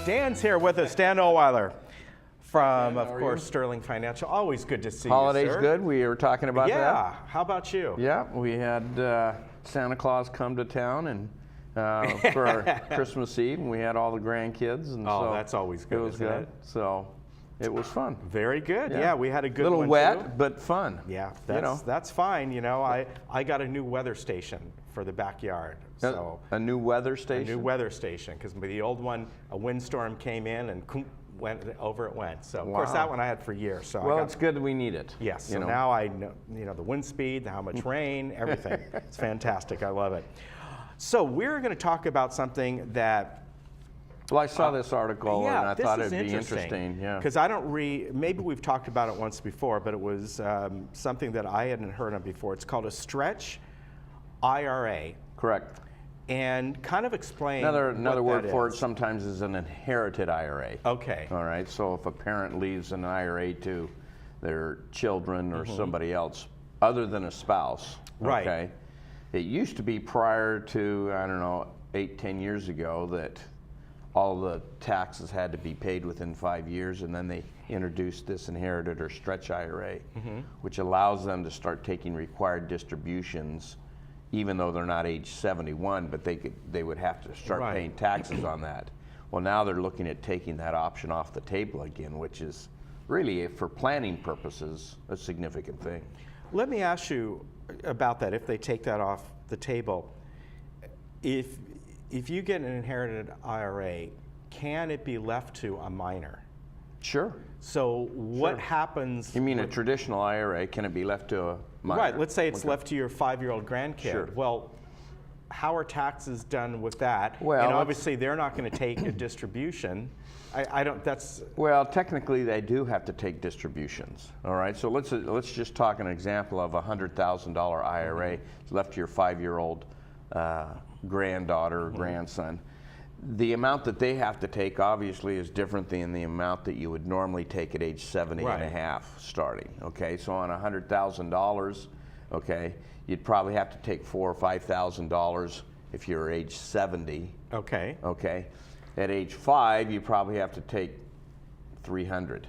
Dan's here with us, Dan Ohlweiler from, of course, Sterling Financial. Always good to see Holiday's you, sir. good. We were talking about that. Yeah. How about you? Yeah, we had Santa Claus come to town and for our Christmas Eve, and we had all the grandkids. And Oh, so that's always good, It was isn't good. it? So it was fun. Very good. Yeah, we had a good little one, wet, too. but fun. Yeah, You know. that's fine. You know, I got a new weather station for the backyard. So A new weather station? a new weather station, because the old one, a windstorm came in and went over it went. So of course that one I had for years. So Well, it's good that we need it. yes. So you know. now I know, the wind speed, how much rain, everything. It's fantastic. I love it. So we're going to talk about something that. Well, I saw this article and I this thought is it'd be interesting. Yeah. Because I don't maybe we've talked about it once before, but it was something that I hadn't heard of before. It's called a stretch IRA. Correct. And kind of explain Another what word that for it is. sometimes is an inherited IRA. Okay. All right. So if a parent leaves an IRA to their children or somebody else other than a spouse, Right. okay, it used to be prior to, I don't know, 8-10 years ago that all the taxes had to be paid within 5 years, and then they introduced this inherited or stretch IRA, which allows them to start taking required distributions even though they're not age 71, but they would have to start Right. paying taxes on that. Well, now they're looking at taking that option off the table again, which is really, for planning purposes, a significant thing. Let me ask you about that. If they take that off the table, if you get an inherited IRA, can it be left to a minor? Sure. So what happens? You mean a traditional IRA, can it be left to a minor? Right. Let's say it's left to your 5-year-old grandkid. Sure. Well, how are taxes done with that? Well, and let's- obviously they're not going to take a distribution. I don't. That's Well, technically, they do have to take distributions. All right. So let's just talk an example of a $100,000 IRA left to your 5-year-old granddaughter or grandson. The amount that they have to take obviously is different than the amount that you would normally take at age 70 Right. and a half starting. Okay. So on $100,000, okay, you'd probably have to take $4,000 or $5,000 if you're age 70. okay. Okay. At age 5, you probably have to take 300,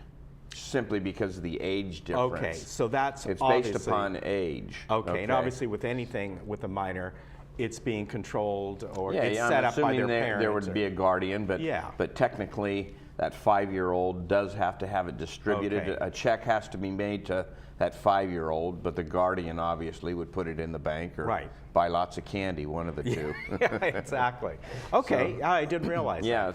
simply because of the age difference. Okay. So that's It's obviously, based upon age. Okay. And obviously with anything with a minor, it's being controlled or yeah, it's yeah, set I'm up by assuming their parents. there would be a guardian, but Yeah. but technically that 5-year-old does have to have it distributed. Okay. A check has to be made to that 5-year-old, but the guardian obviously would put it in the bank or Right. buy lots of candy, one of the two. Yeah, exactly. Okay. I didn't realize that. Yeah,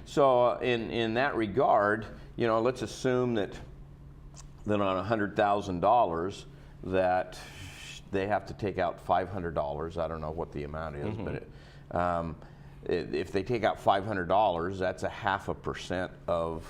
so in that regard, let's assume that on $100,000 that they have to take out $500. I don't know what the amount is, but if they take out $500, that's a 0.5% of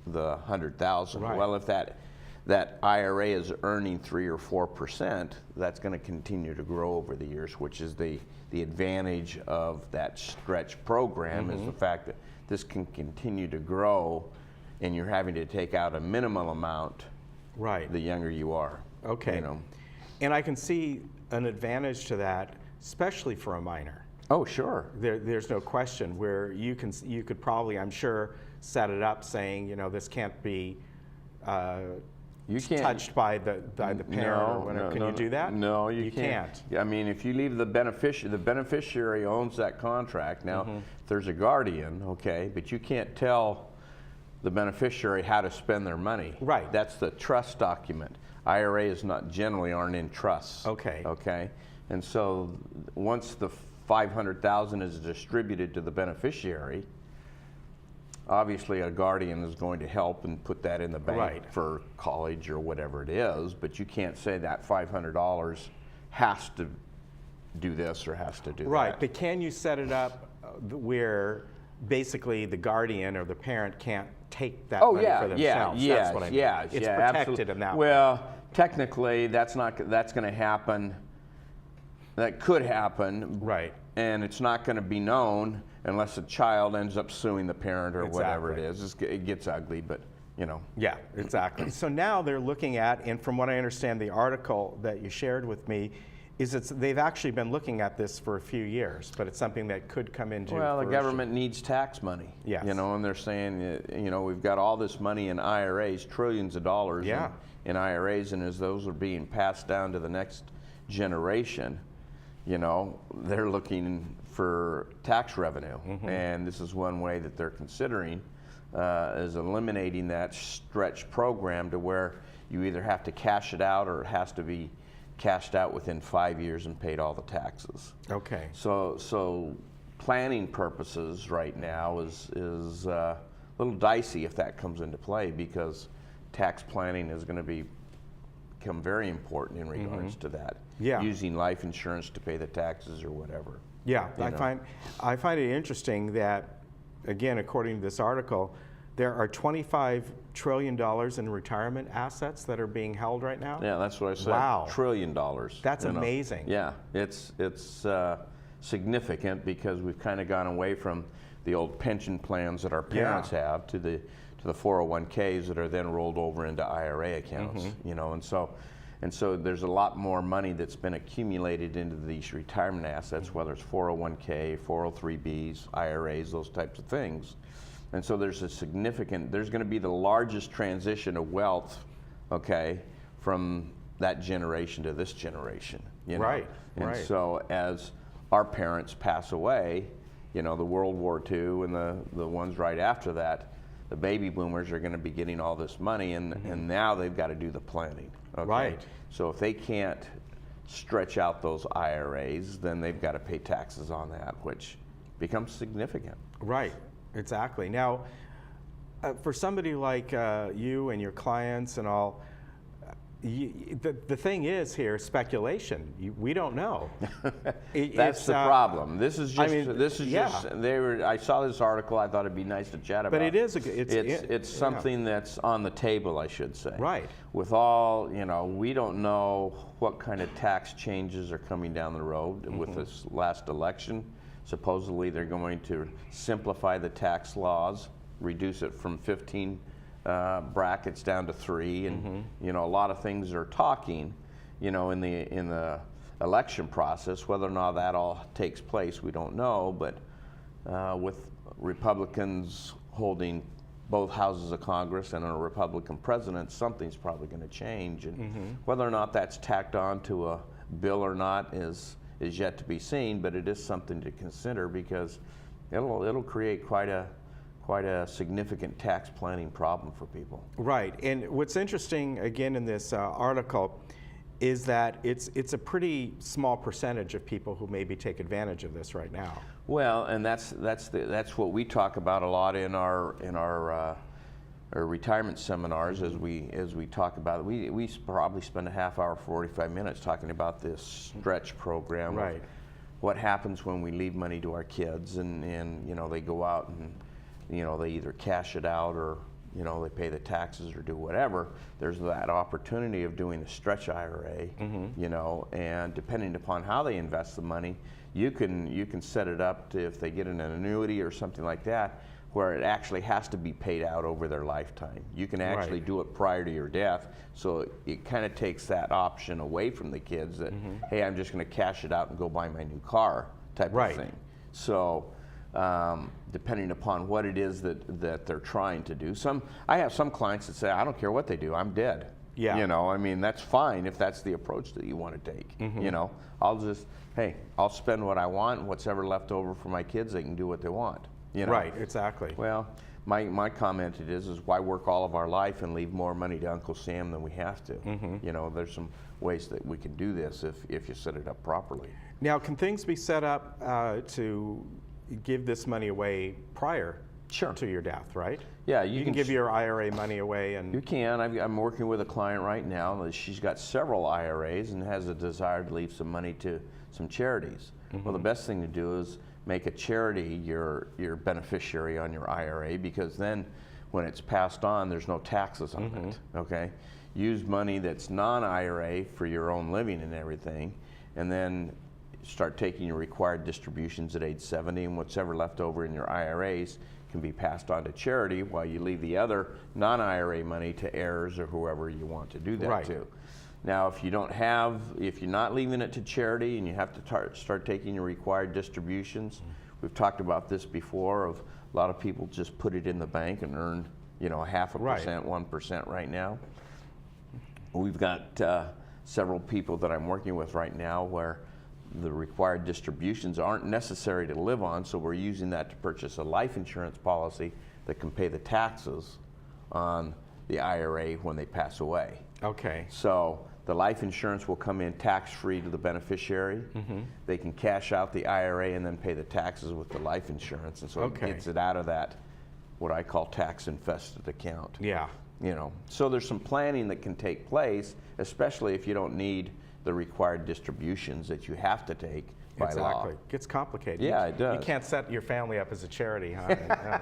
the 100,000. Right. Well, if that IRA is earning 3 or 4%, that's going to continue to grow over the years, which is the advantage of that stretch program is the fact that this can continue to grow, and you're having to take out a minimal amount Right. the younger you are. Okay. And I can see an advantage to that, especially for a minor. Oh, sure. There's no question where you could probably, I'm sure, set it up saying, this can't be You can't touched by the parent or whatever. Can you do that? No, you can't. I mean, if you leave the beneficiary owns that contract. Now, if there's a guardian, okay, but you can't tell the beneficiary how to spend their money. Right. That's the trust document. IRAs aren't in trusts. Okay. Okay. And so once the $500,000 is distributed to the beneficiary, obviously a guardian is going to help and put that in the bank Right. for college or whatever it is, but you can't say that $500 has to do this or has to do Right. that. But can you set it up where basically the guardian or the parent can't take that money for themselves? That's what I mean. It's protected absolutely. in that way. Well, technically, that's going to happen. That could happen. Right. And it's not going to be known unless a child ends up suing the parent or whatever it Exactly. is. It gets ugly, but Yeah, exactly. So now they're looking at, and from what I understand, the article that you shared with me is they've actually been looking at this for a few years, but it's something that could come into Well, the fruition. government needs tax money. Yes. You know, and they're saying, we've got all this money in IRAs, trillions of dollars Yeah. in IRAs, and as those are being passed down to the next generation, they're looking for tax revenue. And this is one way that they're considering is eliminating that stretch program to where you either have to cash it out or it has to be cashed out within 5 years and paid all the taxes. Okay. So planning purposes right now is a little dicey if that comes into play, because tax planning is going to become very important in regards to that. Yeah. Using life insurance to pay the taxes or whatever. Yeah, You know. I find it interesting that, again, according to this article, there are $25 trillion in retirement assets that are being held right now. Yeah, that's what I said. Wow. $1 trillion. That's amazing. Yeah, it's significant, because we've kind of gone away from the old pension plans that our parents have to the 401ks that are then rolled over into IRA accounts. And so there's a lot more money that's been accumulated into these retirement assets, whether it's 401k, 403bs, IRAs, those types of things. And so there's going to be the largest transition of wealth, from that generation to this generation. Right, And right. so as our parents pass away, the World War II and the ones right after that, the baby boomers are going to be getting all this money, and now they've got to do the planning. Okay? Right. So if they can't stretch out those IRAs, then they've got to pay taxes on that, which becomes significant. Right, exactly. Now, for somebody like you and your clients and all, the thing is here, speculation. We don't know. That's the problem. This is just. Yeah. I saw this article. I thought it'd be nice to chat about. But it is. It's something that's on the table, I should say. Right. With all, we don't know what kind of tax changes are coming down the road with this last election. Supposedly, they're going to simplify the tax laws, reduce it from 15 brackets down to 3, and a lot of things are talking, in the election process. Whether or not that all takes place, we don't know. But with Republicans holding both houses of Congress and a Republican president, something's probably going to change. And whether or not that's tacked on to a bill or not is yet to be seen. But it is something to consider, because it'll create quite a significant tax planning problem for people. Right, and what's interesting, again, in this article, is that it's a pretty small percentage of people who maybe take advantage of this right now. Well, and that's what we talk about a lot in our retirement seminars as we talk about it. We probably spend a half hour, 45 minutes talking about this stretch program. Right. What happens when we leave money to our kids, and they go out and they either cash it out or they pay the taxes or do whatever. There's that opportunity of doing a stretch IRA, and depending upon how they invest the money, you can set it up to, if they get an annuity or something like that, where it actually has to be paid out over their lifetime. You can actually do it prior to your death, so it kind of takes that option away from the kids that, hey, I'm just going to cash it out and go buy my new car type of thing. So depending upon what it is that they're trying to do. I have some clients that say, I don't care what they do, I'm dead. Yeah. That's fine if that's the approach that you want to take. I'll spend what I want, and what's ever left over for my kids, they can do what they want. Right, exactly. Well, my comment is why work all of our life and leave more money to Uncle Sam than we have to? There's some ways that we can do this if you set it up properly. Now, can things be set up to give this money away prior to your death, right? Yeah, you can give your IRA money away, and you can. I'm working with a client right now. She's got several IRAs and has a desire to leave some money to some charities. Well, the best thing to do is make a charity your beneficiary on your IRA, because then when it's passed on, there's no taxes on it. Okay, use money that's non-IRA for your own living and everything, and then start taking your required distributions at age 70, and what's ever left over in your IRAs can be passed on to charity, while you leave the other non-IRA money to heirs or whoever you want to do that to. Now, if you're not leaving it to charity and you have to start taking your required distributions, we've talked about this before, of a lot of people just put it in the bank and earn, you know, 0.5%, 1% right now. We've got several people that I'm working with right now where the required distributions aren't necessary to live on, so we're using that to purchase a life insurance policy that can pay the taxes on the IRA when they pass away. Okay. So the life insurance will come in tax-free to the beneficiary. They can cash out the IRA and then pay the taxes with the life insurance, and so it gets it out of that, what I call tax-infested account. Yeah. You know, so there's some planning that can take place, especially if you don't need the required distributions that you have to take by law. Exactly. It gets complicated. Yeah, it does. You can't set your family up as a charity, huh?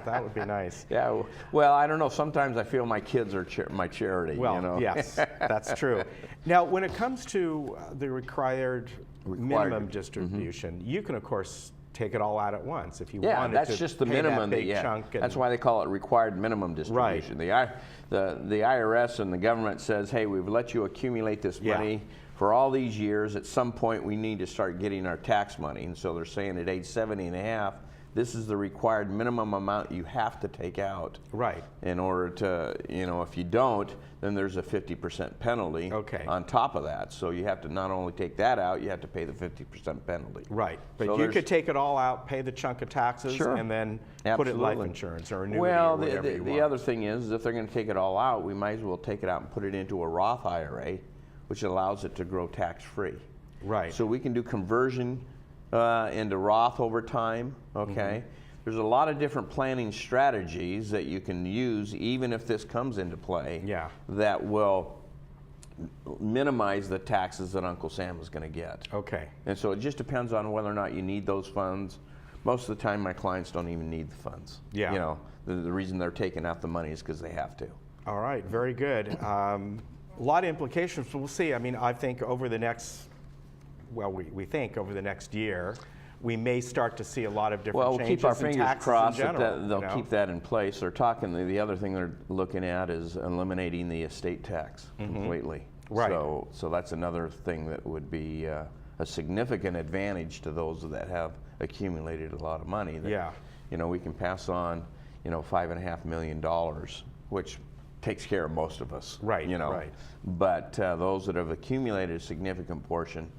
That would be nice. Yeah, well, I don't know. Sometimes I feel my kids are my charity. Well, you know? yes, that's true. Now, when it comes to the required minimum distribution, you can, of course, take it all out at once if you Yeah, wanted that's to just the pay minimum. that big chunk. That's why they call it required minimum distribution. The IRS and the government says, hey, we've let you accumulate this money for all these years. At some point, we need to start getting our tax money. And so they're saying at age 70 and a half, this is the required minimum amount you have to take out. Right. In order to, you know, if you don't, then there's a 50% penalty on top of that. So you have to not only take that out, you have to pay the 50% penalty. Right. But so you could take it all out, pay the chunk of taxes, and then put it in life insurance or annuity or whatever you want. The other thing is, if they're going to take it all out, we might as well take it out and put it into a Roth IRA, which allows it to grow tax-free. Right. So we can do conversion into Roth over time, okay? There's a lot of different planning strategies that you can use, even if this comes into play, that will minimize the taxes that Uncle Sam is going to get. Okay. And so it just depends on whether or not you need those funds. Most of the time, my clients don't even need the funds. Yeah. You know, the reason they're taking out the money is because they have to. All right, very good. A lot of implications, but we'll see. I mean, I think over the next, well, we think over the next year, we may start to see a lot of different changes. We'll keep our fingers crossed that they'll keep that in place. They're talking, the other thing they're looking at is eliminating the estate tax completely. Right. So that's another thing that would be a significant advantage to those that have accumulated a lot of money. That, you know, we can pass on, you know, $5.5 million, which takes care of most of us. Right. You know. Right. But those that have accumulated a significant portion,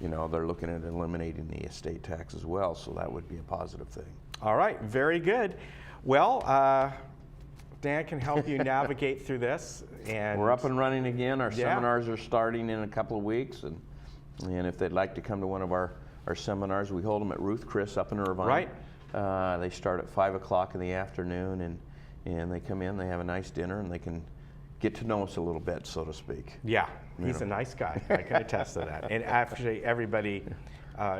you know, they're looking at eliminating the estate tax as well, so that would be a positive thing. All right, very good. Well, Dan can help you navigate through this. And we're up and running again. Our seminars are starting in a couple of weeks, and if they'd like to come to one of our seminars, we hold them at Ruth Chris up in Irvine. Right. They start at 5 o'clock in the afternoon, and they come in, they have a nice dinner, and they can get to know us a little bit, so to speak. Yeah, he's a nice guy. I can attest to that. And actually, everybody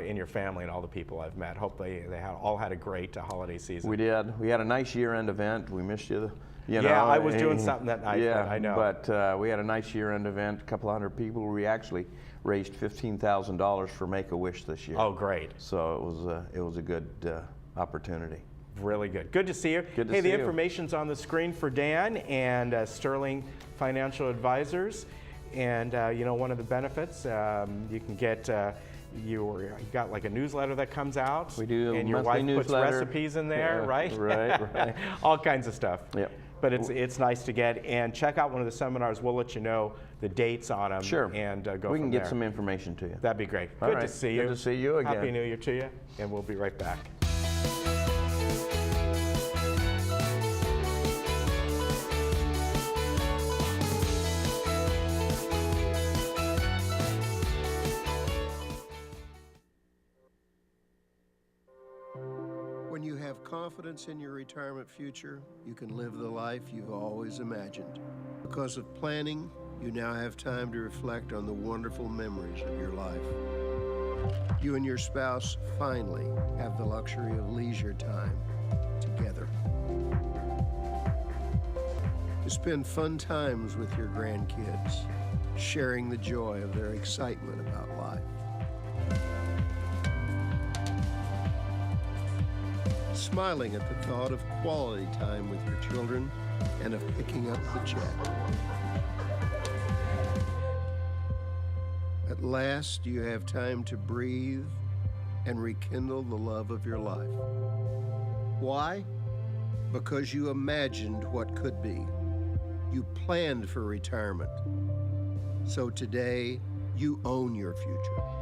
in your family and all the people I've met, hopefully they all had a great holiday season. We did. We had a nice year-end event. We missed you. You know, I was doing something that night. Yeah, I know. But we had a nice year-end event. A couple hundred people. We actually raised $15,000 for Make-A-Wish this year. Oh, great! So it was a good opportunity. Really good. Good to see you. Good to see you. The information's on the screen for Dan and Sterling Financial Advisors. And you know, one of the benefits, you can get, you got like a newsletter that comes out. We do. And your wife puts recipes in there, right? Right. All kinds of stuff. Yep. But it's nice to get. And check out one of the seminars. We'll let you know the dates on them. Sure. And go from there. We can get some information to you. That'd be great. All Good right. to see you. Good to see you again. Happy New Year to you. And we'll be right back. When you have confidence in your retirement future, you can live the life you've always imagined. Because of planning, you now have time to reflect on the wonderful memories of your life. You and your spouse finally have the luxury of leisure time together. To spend fun times with your grandkids, sharing the joy of their excitement about life. Smiling at the thought of quality time with your children and of picking up the check. At last, you have time to breathe and rekindle the love of your life. Why? Because you imagined what could be. You planned for retirement. So today, you own your future.